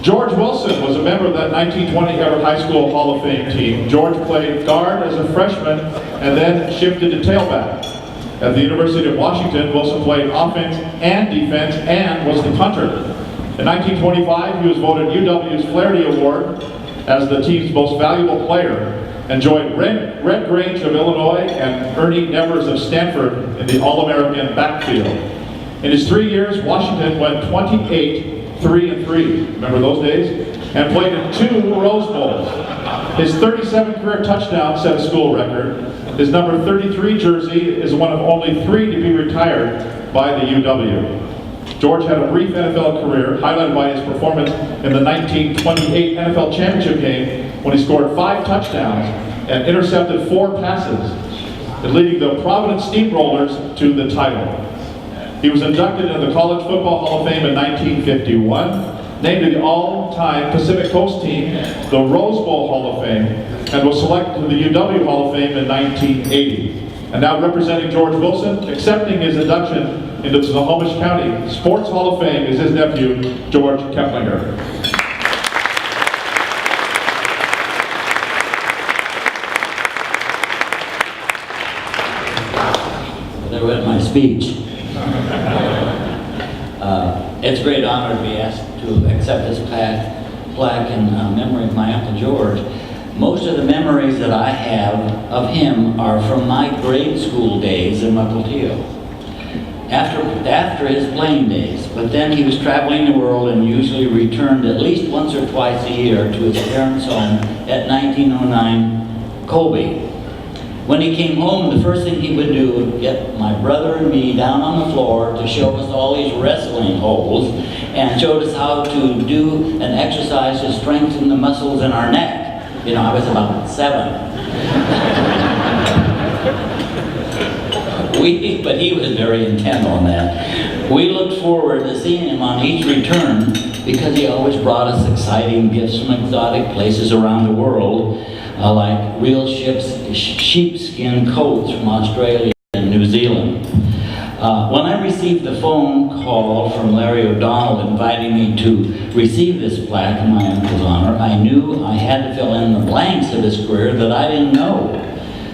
George Wilson was a member of that 1920 Everett High School Hall of Fame team. George played guard as a freshman and then shifted to tailback. At the University of Washington, Wilson played offense and defense and was the punter. In 1925, he was voted UW's Flaherty Award as the team's most valuable player, and joined Red Grange of Illinois and Ernie Nevers of Stanford in the All-American backfield. In his 3 years, Washington went 28-3-3, remember those days? And played in 2 Rose Bowls. His 37 career touchdowns set a school record. His number 33 jersey is one of only 3 to be retired by the UW. George had a brief NFL career, highlighted by his performance in the 1928 NFL Championship game when he scored 5 touchdowns and intercepted 4 passes, leading the Providence Steamrollers to the title. He was inducted into the College Football Hall of Fame in 1951, named to the all-time Pacific Coast team, the Rose Bowl Hall of Fame, and was selected to the UW Hall of Fame in 1980. And now representing George Wilson, accepting his induction into the Snohomish County Sports Hall of Fame is his nephew, George Keplinger. There went my speech. It's a great honor to be asked to accept this plaque in memory of my Uncle George. Most of the memories that I have of him are from my grade school days in Mukilteo. After his playing days, but then he was traveling the world and usually returned at least once or twice a year to his parents' home at 1909 Colby. When he came home, the first thing he would do would get my brother and me down on the floor to show us all these wrestling holds and showed us how to do an exercise to strengthen the muscles in our neck. You know, I was about 7. But he was very intent on that. We looked forward to seeing him on each return because he always brought us exciting gifts from exotic places around the world, like real sheepskin coats from Australia and New Zealand. When I received the phone call from Larry O'Donnell inviting me to receive this plaque in my uncle's honor, I knew I had to fill in the blanks of his career that I didn't know.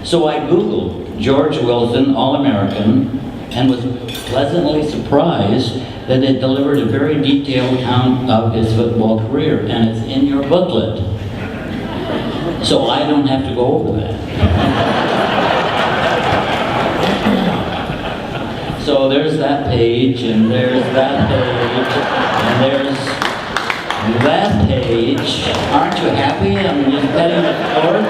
So I Googled George Wilson, All-American, and was pleasantly surprised that it delivered a very detailed account of his football career, and it's in your booklet. So I don't have to go over that. So there's that page, and there's that page, and there's that page. Aren't you happy? I'm just petting the floor.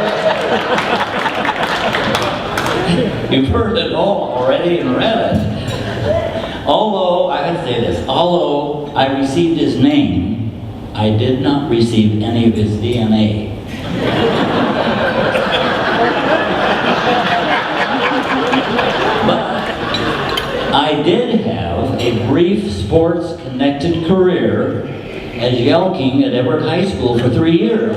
You've heard it all already and read it. Although, I gotta say this, although I received his name, I did not receive any of his DNA. But I did have a brief sports-connected career as Yell King at Everett High School for 3 years.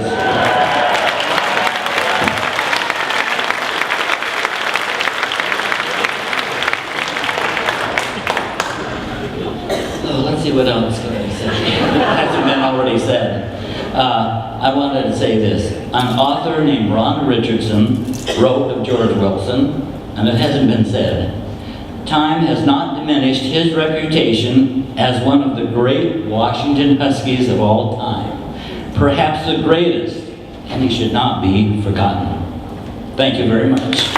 Let's see what else can I say. Hasn't been already said. I wanted to say this. An author named Ron Richardson wrote of George Wilson, and it hasn't been said, time has not diminished his reputation as one of the great Washington Huskies of all time. Perhaps the greatest, and he should not be forgotten. Thank you very much.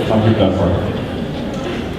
I'll read that part.